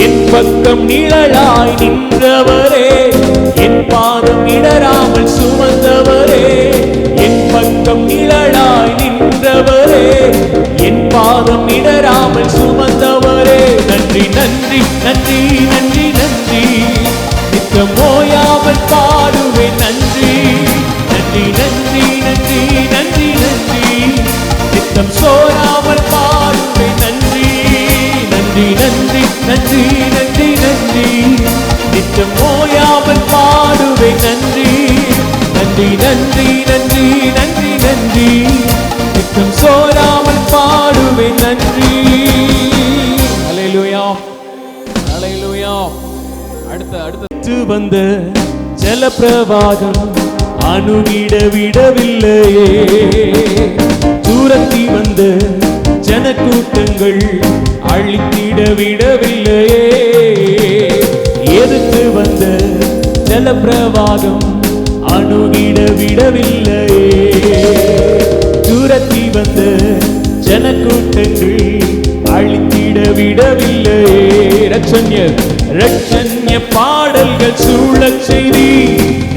[SPEAKER 1] என் பக்கம் நிழலாய் நின்றவரே, என் பாதம் இடராமல் சுமந்தவரே. என் பக்கம் நிழலாய் நின்றவரே, என் பாதம் இடராமல் சுமந்தவரே. நன்றி நன்றி நன்றி நன்றி நன்றி. நித்தம் ஓயாமல் பாடுவேன் நன்றி. நன்றி நன்றி நன்றி நன்றி நன்றி. நித்தம் சோராமல் பாடுவேன் நன்றி. நன்றி நன்றி நன்றி நன்றி நன்றி. நித்தம் ஓயாமல் பாடுவேன் நன்றி. நன்றி நன்றி நன்றி நன்றி நன்றி. நித்தம் சோராமல் பாடுவேன் நன்றி. அல்லேலூயா, அல்லேலூயா. அடுத்து வந்த ஜலப்பிரவாகம் அணுகிட விடவில்லையே. தூரத்தி வந்த ஜனக்கூட்டங்கள் அழித்திட விடவில்லையே. எதிர்த்து வந்த ஜலப்பிரவாகம் அணுகிட விடவில்லையே. தூரத்தி வந்த ஜனக்கூட்டங்கள் அழித்திட விடவில்லையே. ரட்சண்ய பாடல்கள் சூழச் செய்தி,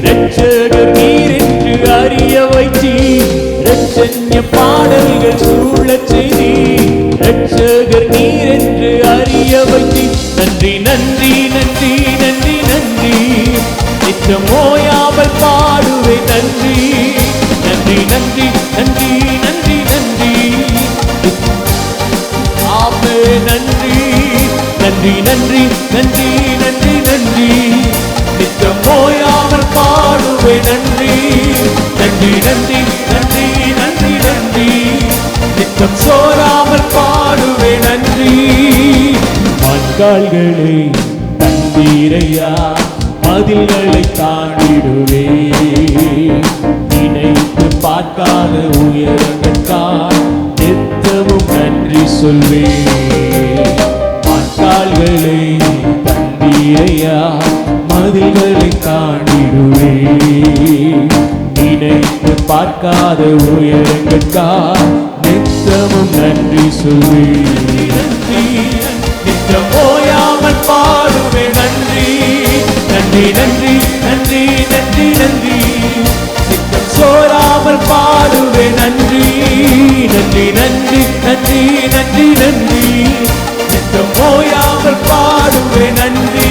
[SPEAKER 1] ரட்சகர் நீர் என்று அறிய வைத்தி. ரட்சண்ய பாடல்கள் சூழச் செய்தி, ரட்சகர் நீர் என்று அறிய வைத்தி. நன்றி நன்றி நன்றி நன்றி நன்றி. நித்தம் ஓயாமல் பாடுவேன் நன்றி. நன்றி நன்றி நன்றி நன்றி நன்றி. ஆமே நன்றி நன்றி நன்றி நன்றி நன்றி நன்றி. நித்தம் வாய்க்கால்களை தந்தீரையா, மதில்களை தாண்டிடுவே, நினைத்து பார்க்காத உயரங்களுக்காய் நித்தமும் நன்றி சொல்வே. வாய்க்கால்களை தந்தீரையா, மதில்களை தாண்டிடுவே, நினைத்து பார்க்காத உயரங்களுக்காய் நித்தமும் நன்றி சொல்வே. நன்றி நித்தம் ஓயாமல் பாடுவே, நன்றி நன்றி நன்றி நன்றி நன்றி நன்றி, நித்தம் சோராமல் பாடுவே, நன்றி நன்றி நன்றி நன்றி நன்றி நன்றி, நித்தம் ஓயாமல் பாடுவே, நன்றி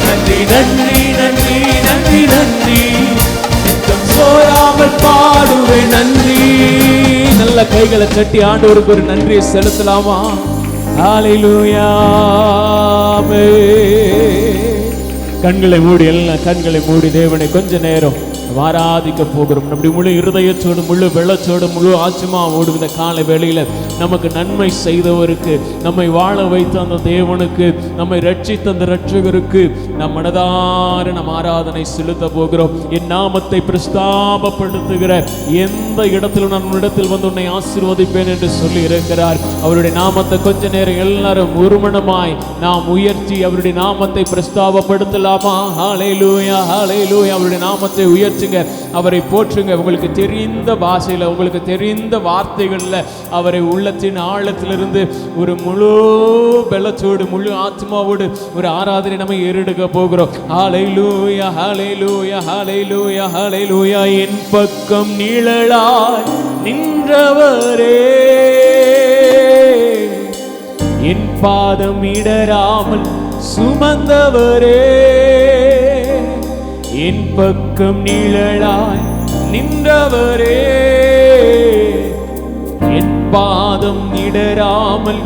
[SPEAKER 1] நன்றி நன்றி நன்றி நன்றி நன்றி, நித்தம் சோராமல் பாடுவே, நன்றி. நல்ல கைகளை தட்டி ஆண்டவருக்கு ஒரு நன்றியை செலுத்தலாமா? ஹல்லேலூயா. கண்களை மூடி, எல்லாம் கண்களை மூடி தேவனை கொஞ்ச நேரம் ஆராதிக்க போகிறோம். நம்முடைய முழு இருதயத்தோடு, முழு வெள்ளத்தோடு, முழு ஆத்மாவோடு இந்த காலை வேளையில நமக்கு நன்மை செய்தவருக்கு, நம்மை வாழ வைத்த அந்த தேவனுக்கு, நம்மை ரட்சித்த அந்த ரட்சகருக்கு நம் மனதார நம் ஆராதனை செலுத்த போகிறோம். என் நாமத்தை பிரஸ்தாபப்படுத்துகிற எந்த இடத்திலும் நான் உன்னிடத்தில் வந்து உன்னை ஆசீர்வதிப்பேன் என்று சொல்லி இருக்கிறார். அவருடைய நாமத்தை கொஞ்ச நேரம் எல்லாரும் ஒருமனமாய் நாம் உயர்த்தி அவருடைய நாமத்தை பிரஸ்தாபப்படுத்தலாமா? ஹல்லேலூயா, ஹல்லேலூயா. அவருடைய நாமத்தை உயர்த்தி அவரை போற்றுங்க. உங்களுக்கு தெரிந்த பாஷையில், உங்களுக்கு தெரிந்த வார்த்தைகளில் அவரை உள்ளத்தின் ஆழத்திலிருந்து ஒரு முழு பலத்தோடு, முழு ஆத்மாவோடு ஒரு ஆராதனை நம்ம ஏறெடுக்க போகிறோம். ஹல்லேலூயா, ஹல்லேலூயா, ஹல்லேலூயா, ஹல்லேலூயா. என் பக்கம் நிழலாய் நின்றவரே, என் பாதம் இடராமல் சுமந்தவரே, என் பக்கம் நிழலாய் நின்றவரே, என் பாதம் இடராமல்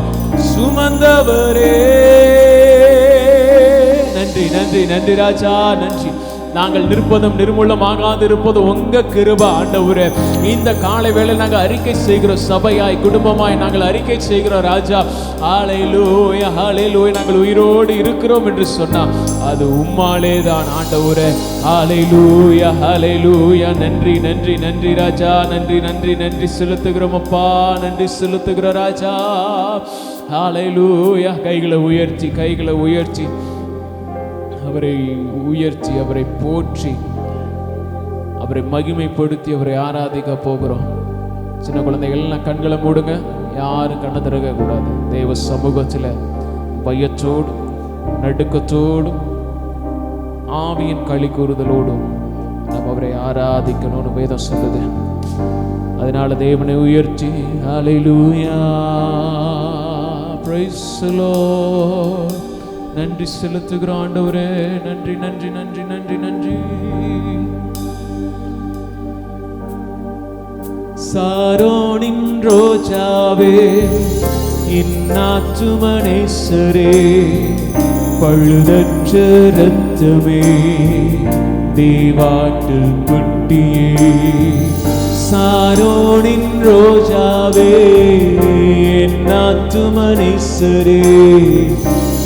[SPEAKER 1] சுமந்தவரே. நன்றி நன்றி நன்றி ராஜா, நன்றி. நாங்கள் நிற்பதும் நிர்மூலமாகாது இருப்பது உங்க கிருபை ஆண்டவரே. இந்த காலை வேளை நாங்கள் அறிக்கை செய்கிறோம், சபையாய் குடும்பமாய் நாங்கள் அறிக்கை செய்கிறோம் ராஜா. ஹல்லேலூயா, ஹல்லேலூயா. நாங்கள் உயிரோடு இருக்கிறோம் என்று சொன்னா அது உம்மாலே தான் ஆண்டவரே. ஹல்லேலூயா, ஹல்லேலூயா. நன்றி நன்றி நன்றி ராஜா, நன்றி நன்றி நன்றி செலுத்துகிறோம் அப்பா, நன்றி செலுத்துகிறோம் ராஜா. ஹல்லேலூயா. கைகளை உயர்த்தி, கைகளை உயர்த்தி அவரை உயர்த்தி, அவரை போற்றி, அவரை மகிமைப்படுத்தி அவரை ஆராதிக்க போகிறோம். சின்ன குழந்தைகள் எல்லாம் கண்களை மூடுங்க, யாரும் கண்ணை திறக்க கூடாது. தேவ சமூகத்தில் பயத்தோடு, நடுக்கத்தோடும், ஆவியின் களி கூறுதலோடும் நம்ம அவரை ஆராதிக்கணும்னு வேதம் சொல்லுது. அதனால தேவனை உயர்த்தி ஹல்லேலூயா, பிரைஸ் தி லார்ட், நன்றி செலுத்துகிறோம் ஆண்டவரே. நன்றி நன்றி நன்றி நன்றி நன்றி. சாரோனின் ரோஜாவே, இன்னாத்துமனேசரே, பழுதற்ற ரத்தமே, தேவாட்டு குட்டியே, சாரோனின் ரோஜாவே, இன்னாத்துமனேசரே,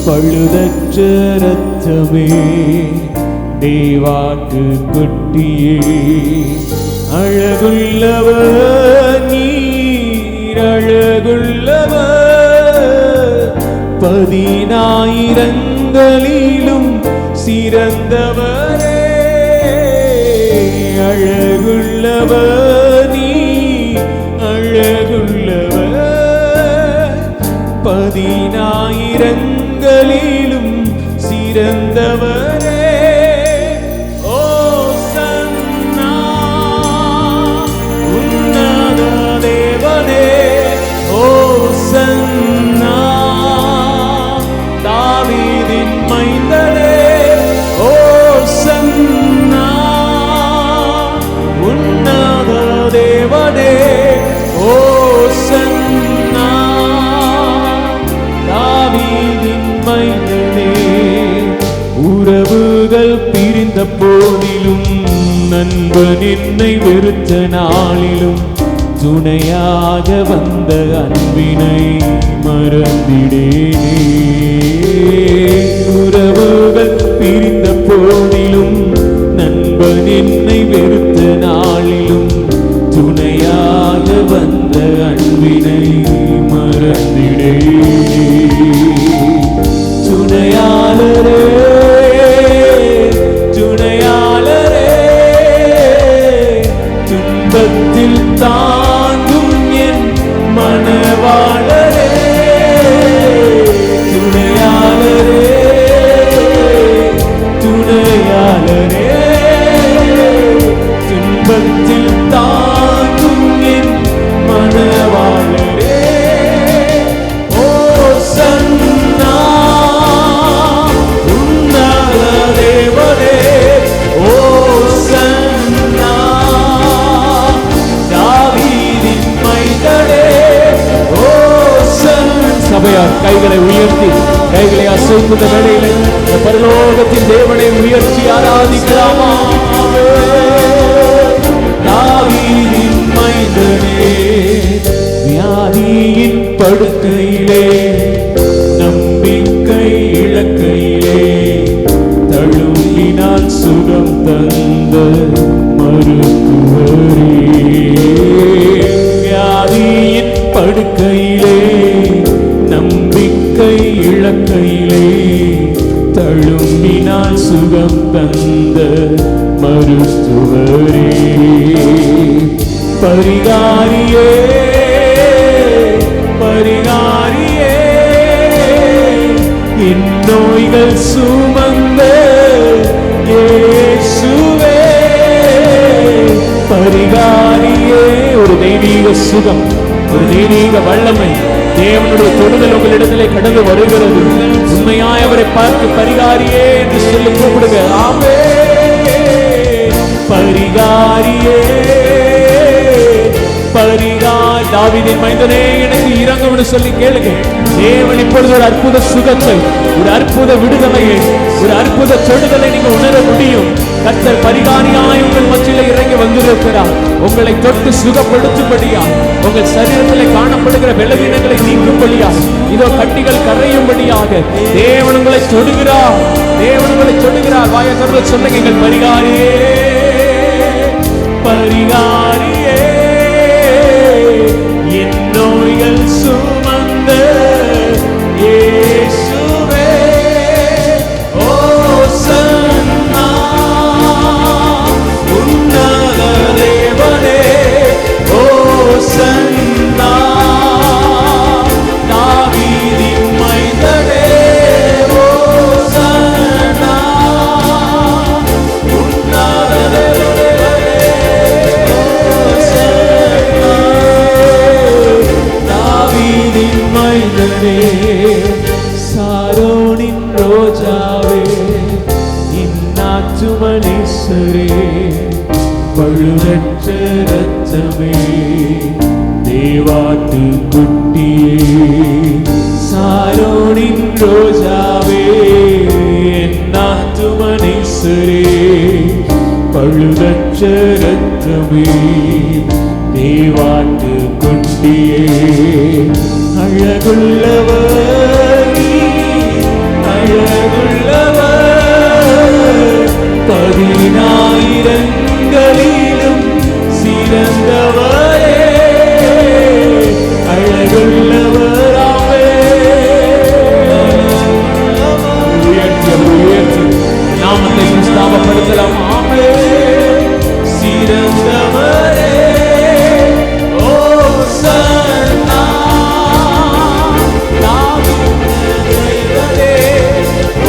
[SPEAKER 1] பழுதற்ற ரத்தமே, தேவாட்டு குட்டியே, அழகுள்ளவர் நீர், அழகுள்ளவர், 10,000ங்களிலும் சிறந்தவரே, அழகுள்ளவர் நீர், அழகுள்ளவர், 10,000ங்களிலும் சிறந்தவரே. ஓசன்னா உன்னத தேவனே, ஓசன்னா தாவீதின் மைந்தனே, ஓசன்னா உன்னத தேவனே, ஓசன்னா தாவீதின் மைந்தனே. உறவுகள் பிரிந்த போதிலும், நண்பன் என்னை வெறுத்த நாளிலும், துணையாக வந்த அன்பினை மறந்திடேனே. உறவுகள் பிரிந்த போதிலும், நண்பன் என்னை வெறுத்த நாளிலும், துணையாக வந்த அன்பினை மறந்திடேனே. துணையாளரே, துணையாளரே, துன்பத்தில் தாங்கும் என் மனவாளரே. துணையாளரே, துணையாளரே, துன்பத்தில் தாங்கும் என் மனவாளரே. ஓ சன்னா உன்னத தேவனே, ஓ சன்னா தாவீதின் மைந்தனே, ஓ சன்னா. சபையார் கைகளை உயர்த்தி, கைகளை அசைத்த வேளையிலே பரலோகத்தின் தேவனை உயர்த்தி ஆராதிக்கலாமா? தாவீதின் மைந்தனே, வியாதியின் படுக்கையிலே, நம்பிக்கை இழக்கையிலே, தழும்பினால் சுகம் தந்த மருத்துவரே. வியாதியின் படுக்கையிலே, நம்பிக்கை இழக்கையிலே, தழும்பினால் சுகம் தந்த மருத்துவரே. பரிகாரியே, பரிகாரியே, என் நோய்கள் சுமந்த இயேசுவே. பரிகாரியே, ஒரு தெய்வீக சுகம், ஒரு தெய்வீக வல்லமை, தேவனுடைய தொடுதல் உங்களிடத்திலே கடந்து வருகிறது. உண்மையாய் அவரை பார்த்து பரிகாரியே என்று சொல்லி கூப்பிடுங்க. ஆமே. பரிகாரியே, பரிகாரி, தாவீதின் மைந்தனே எனக்கு இரங்கும்னு சொல்லி கேளுங்க. தேவன் இப்பொழுது ஒரு அற்புத சுகத்தை, ஒரு அற்புத விடுதலையை, ஒரு அற்புத தொடுதலை நீங்க உணர முடியும். கர்த்தர் பரிகாரியாய் உங்கள் மத்தியிலே இறங்கி வந்திருக்கிறார். உங்களை தொட்டு சுகப்படுத்தும்படியா, உங்கள் சரீரத்தில் காணப்படுகிற பலவீனங்களை நீக்கும்படியா, இதோ கட்டிகள் கரையும்படியாக தேவன் உங்களை தொடுகிறார். தேவன் உங்களை தொடுகிறார். வாயை திறந்து சொல்லுங்க, எங்கள் பரிகாரியே, பரிகாரியே, என் நோய்கள் சுமந்த இயேசுவே. ஓ சன்னா உன்னத தேவனே, ஓ சன்னா தாவீதின் மைந்தனே, ஓ சன்னா உன்னத தேவனே, ஓ சன்னா தாவீதின் மைந்தனே. சாரோனின் ரோஜாவே, இன்னாற்றுமனீஸ்வரே, பழுதற்ற ரத்தமே, தேவாட்டு குட்டியே. சாரோனின் ரோஜாவே, இன்னாற்றுமனீஸ்வரே, பழுதற்ற ரத்தமே, தேவாட்டு குட்டியே. அழகுள்ளவர், அழகுள்ளவர், 10,000ங்களிலும் சிறந்தவரே. அழகுள்ளவராவே, உயர்த்தி உயர்த்தி நாமத்தை ஸ்தாபப்படுத்தலாம். ஆமே. சிறந்தவரே, ஓ சன்னா தாவீதின்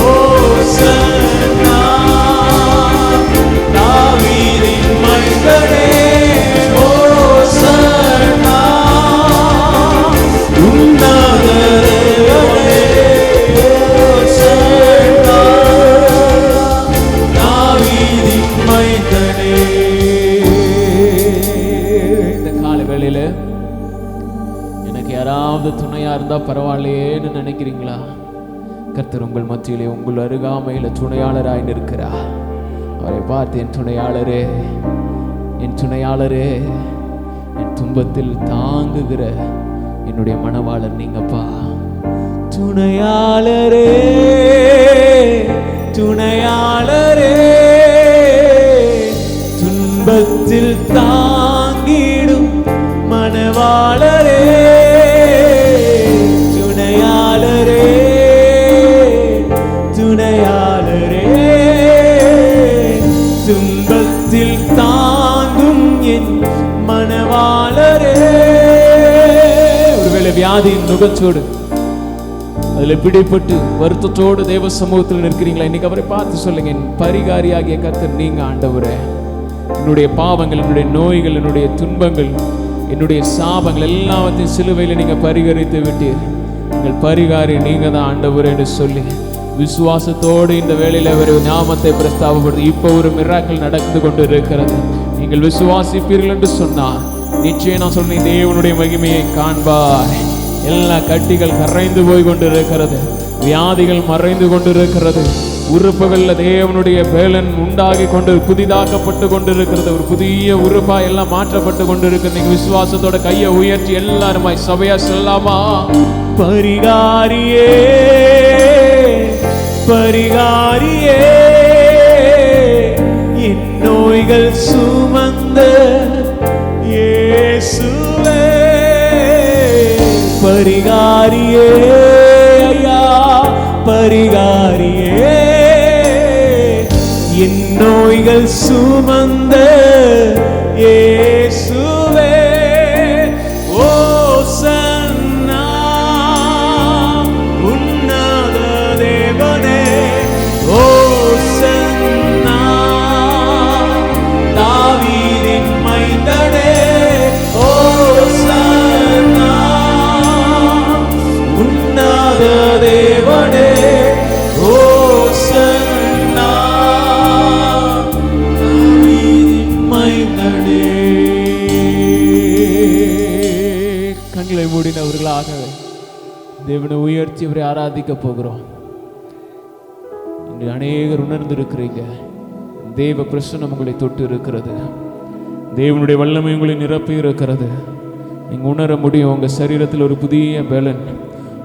[SPEAKER 1] ஓ சன்னா தாவீதின் மைந்தனே, ஓ சன்னா உன்னத தேவனே, ஓ சன்னா தாவீதின் மைந்தனே. இந்த கால வேளையில எனக்கு யாராவது துணையா இருந்தா பரவாயில்லையேன்னு நினைக்கிறீங்களா? கர்த்தர் உங்கள் மத்தியிலே, உங்கள் அருகாமையில துணையாளராய் நிற்கிறார். அவரை பார்த்து, என் துணையாளரே, என் துணையாளரே, என் துன்பத்தில் தாங்குகிற என்னுடைய மணவாளர் நீங்கப்பா. துணையாளரே துணையாளரே, துன்பத்தில் தாங்கிடும் மணவாளரே, துணையாளரே துணையாளரே, துன்பத்தில் தாங்கும் என் மணவாளரே. ஒருவேளை வியாதியின் நுகச்சோடு அதில் பிடிப்பட்டு வருத்தத்தோடு தேவ சமூகத்தில் நிற்கிறீங்களா? இன்னைக்கு அவரை பார்த்து சொல்லுங்க, என் பரிகாரியாகிய கர்த்தர் நீங்க ஆண்டவரே. என்னுடைய பாவங்கள், என்னுடைய நோய்கள், என்னுடைய துன்பங்கள், என்னுடைய சாபங்கள் எல்லாவற்றையும் சிலுவையில் நீங்க பரிகரித்து விட்டீர். எங்கள் பரிகாரி நீங்க தான் ஆண்டவரே என்று சொல்லி விசுவாசத்தோடு இந்த வேளையில் ஒரு ஞாபகத்தை பிரஸ்தாபப்படுத்தி இப்போ ஒரு மிராக்கிள் நடந்து கொண்டு இருக்கிறது. நீங்கள் விசுவாசிப்பீர்கள் என்று சொன்னார் நிச்சயம் நான் சொல்றேன், தேவனுடைய மகிமையை காண்பார். எல்லா கட்டிகள் கரைந்து போய் கொண்டிருக்கிறது, வியாதிகள் மறைந்து கொண்டிருக்கிறது, உறுப்புகள்ல தேவனுடைய பேலன் உண்டாகி கொண்டு புதிதாக்கப்பட்டு கொண்டிருக்கிறது. ஒரு புதிய உறுப்பா எல்லாம் மாற்றப்பட்டு கொண்டிருக்கிறது. நீங்க விசுவாசத்தோட கையை உயர்த்தி எல்லாருமாய் சபையா சொல்லாமா? பரிகாரியே பரிகாரியே, என் நோய்கள் சுமந்த இயேசுவே, பரிகாரியே ஐயா பரிகாரியே, என் நோய்கள் சுமந்த இயேசுவே. ஓசன்னா உன்னத தேவனே, ஓசன்னா தாவீதின் மைந்தனே, ஓசன்னா உன்னத தேவனே, ஓசன்னா தாவீதின் மைந்தனே. கண்களை மூடினவர்களாக தேவனை உயர்த்தி அவரை ஆராதிக்க போகிறோம். இன்று அநேகர் உணர்ந்து இருக்கிறீங்க, தேவ பிரசன்னம் உங்களை தொட்டு இருக்கிறது, தேவனுடைய வல்லமை உங்களை நிரப்பி இருக்கிறது. நீங்க உணர முடியும், உங்க சரீரத்தில் ஒரு புதிய பலன்,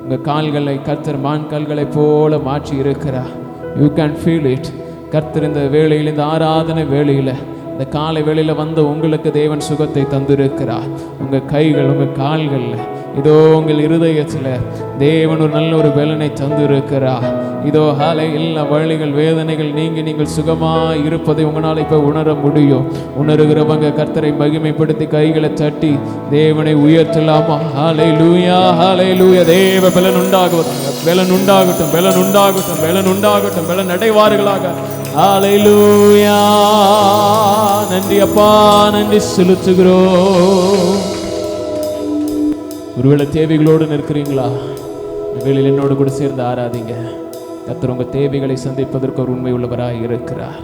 [SPEAKER 1] உங்க கால்களை கர்த்தர் மான் கால்களை போல மாற்றி இருக்கிறார். You can feel it. கர்த்தர் இந்த வேளையில், இந்த ஆராதனை வேளையில், இந்த காலை வேளையில் வந்த உங்களுக்கு தேவன் சுகத்தை தந்திருக்கிறார். உங்கள் கைகள், உங்கள் கால்கள், இதோ உங்கள் இருதயத்தில் தேவன் ஒரு நல்ல ஒரு பலனை தந்திருக்கிறார். இதோ ஹாலை எல்லா வழிகள், வேதனைகள் நீங்கி நீங்கள் சுகமாக இருப்பதை உங்களால் இப்போ உணர முடியும். உணர்கிறவங்க கர்த்தரை மகிமைப்படுத்தி கைகளை தட்டி தேவனை உயர்த்தலாமா? ஹாலை லூயா ஹாலை லூயா. தேவ பலன் உண்டாகட்டும், பலன் உண்டாகட்டும், பலன் உண்டாகட்டும், பலன் உண்டாகட்டும், பலன் அடைவார்களாக. ஹல்லேலூயா. நன்றி அப்பா, நன்றி செலுத்துகிறோம். ஒருவேளை தேவைகளோடு நிற்கிறீங்களா? வேளையில் என்னோடு கூட சேர்ந்து ஆராதிங்க. கர்த்தர் உங்கள் தேவைகளை சந்திப்பதற்கு ஒரு உண்மை உள்ளவராக இருக்கிறார்.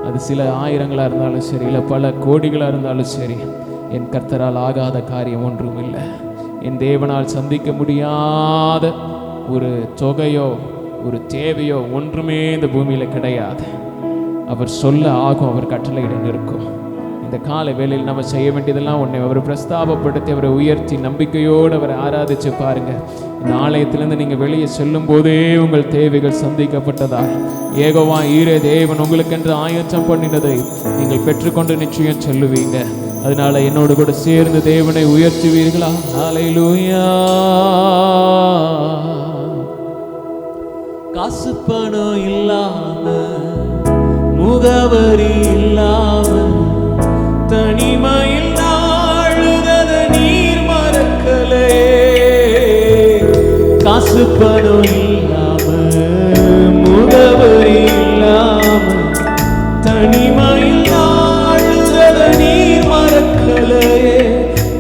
[SPEAKER 1] அது சில ஆயிரங்களாக இருந்தாலும் சரி, இல்லை பல கோடிகளாக இருந்தாலும் சரி, என் கர்த்தரால் ஆகாத காரியம் ஒன்றும் இல்லை. என் தேவனால் சந்திக்க முடியாத ஒரு தொகையோ ஒரு தேவையோ ஒன்றுமே இந்த பூமியில் கிடையாது. அவர் சொல்ல ஆகும், அவர் கட்டளையிட இருக்கும். இந்த காலை வேளையில் நம்ம செய்ய வேண்டியதெல்லாம் ஒன்று, அவரை பிரஸ்தாபப்படுத்தி அவரை உயர்த்தி நம்பிக்கையோடு அவரை ஆராதிச்சு பாருங்க. இந்த ஆலயத்திலிருந்து நீங்கள் வெளியே செல்லும் போதே உங்கள் தேவைகள் சந்திக்கப்பட்டதா? யெகோவா ஈரே தேவன் உங்களுக்கென்று ஆயத்தம் பண்ணினதை நீங்கள் பெற்றுக்கொண்டு நிச்சயம் சொல்லுவீங்க. அதனால என்னோடு கூட சேர்ந்து தேவனை உயர்த்துவீர்களா? ஹல்லேலூயா. காசு பணம் இல்லாம, முகவரி இல்லாம, தனிமையில் நாழுதத நீர் மறக்கலே. காசு பணம் இல்லாம, முகவரி இல்லாம, தனிமையில் நாழுதத நீர் மறக்கலே.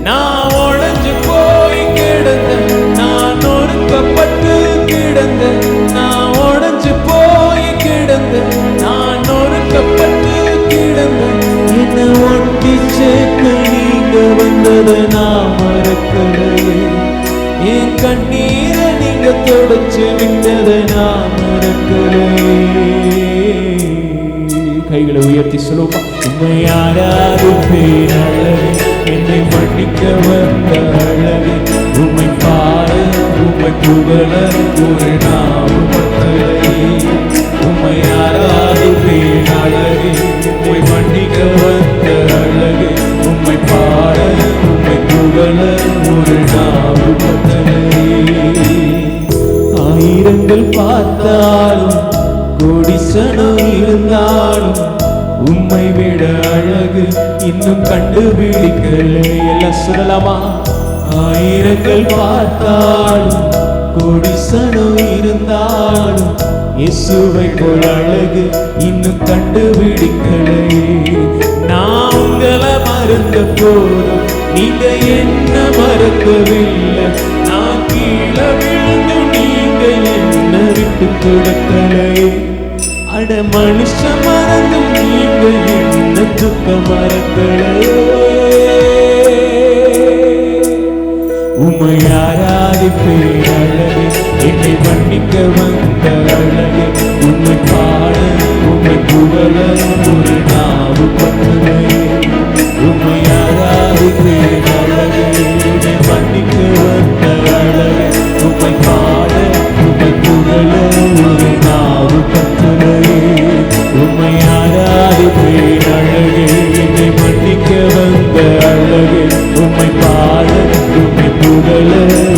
[SPEAKER 1] நான் உடைஞ்சு போய் கிடந்தேன், நான் நொறுக்கப்பட்டு கிடந்தேன், நான் உடைஞ்சு போய் கிடந்தேன், நான் நொறுக்கப்பட்டு கிடந்தேன். என்ன ஒட்டி சேர்க்க நீங்க வந்ததை நான் மறக்கலையே. என் கண்ணீரை நீங்க தொடச்சு விட்டதை நான் மறக்கலையே. கைகளை உயர்த்தி சொல்லுவோம். உண்மை ஆராதிப்பேன், என்னை மன்னிக்க வந்த அழகே, உம்மை பாட உம்மை புகழ ஒரு நாவும் பத்தலையே. உம்மை ஆராதிப்பேன் அழகே, உம்மை மன்னிக்க வந்த அழகே, உம்மை பாட உம்மை புகழ ஒரு நாவும் பத்தலையே. ஆயிரங்கள் பார்த்தாலும் கோடிசனம் இருந்தாலும் உம்மை விட அழகு இன்னும் கண்டுபிடிக்கலை. எல்லாம் சொல்லலாமா? ஆயிரங்கள் பார்த்தாலும் கோடிசனம் இருந்தாலும் இயேசுவை போல் அழகு இன்னும் கண்டுபிடிக்கலை. நான் உங்களை மறந்த போதும் நீங்க என்ன மறக்கவில்லை. நான் கீழே விழுந்து நீங்க என்ன விட்டு கொடுக்கலை. அட மனுஷன் மறந்தும் நீங்க என்ன துக்க மறக்கலை. உம்மை ஆராதிப்பேன் அழகே, என்னை மன்னிக்க வந்த அழகே, உம்மை பாட உம்மை புகழ ஒரு நாவு பத்தலையே. உம்மை ஆராதிப்பேன் அழகே, என்னை மன்னிக்க வந்த அழகே, உம்மை பாட உம்மை புகழ ஒரு நாவு பத்தலையே. உம்மை ஆராதிப்பேன் அழகே, என்னை மன்னிக்க வந்த அழகே, உம்மை பாட உம்மை புகழ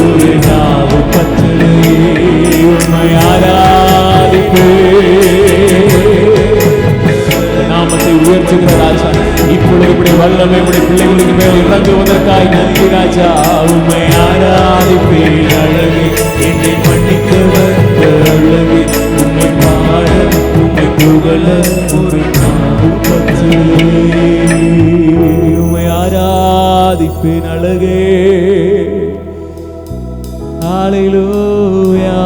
[SPEAKER 1] ஒரு நாவு பத்தலையே. உம்மை ஆராதிப்பேன். நாமத்தை உயர்த்துகிற ராஜா, இப்பொழுது இப்படி வல்லமை இப்படி பிள்ளைகளுக்கு மேல் இறங்குவதற்காய் நன்றி ராஜா. உம்மை ஆராதிப்பேன் அழகே, என்னை மன்னிக்க வந்த அழகே, உம்மை பாட உம்மை புகழ ஒரு நாவு பத்தலையே. உம்மை ஆராதிப்பேன் அழகே. ஹல்லேலூயா.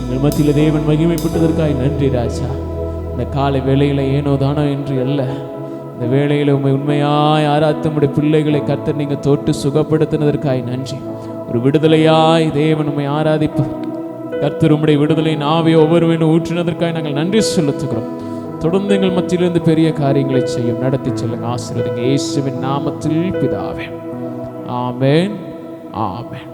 [SPEAKER 1] எங்கள் மத்தியில் தேவன் மகிமைப்பட்டதற்காய் நன்றி ராஜா. இந்த காலை வேளையில ஏனோ தானோ என்று அல்ல, இந்த வேளையில உண்மை உண்மையாய் ஆராய்த்த உடைய பிள்ளைகளை கர்த்தர் நீங்க தொட்டு சுகப்படுத்தினதற்காய் நன்றி. ஒரு விடுதலையாய் தேவன் உண்மை ஆராதிப்பு கர்த்தர் உம்முடைய விடுதலை நாவை ஒவ்வொருவனும் ஊற்றினதற்காய் நாங்கள் நன்றி செலுத்துகிறோம். தொடர்ந்து எங்கள் மத்தியிலிருந்து பெரிய காரியங்களை செய்யும் நடத்தி செல்லுங்க. ஆசீர்வதிங்க இயேசுவின் நாமத்தில் பிதாவே. ஆமென், ஆமென்.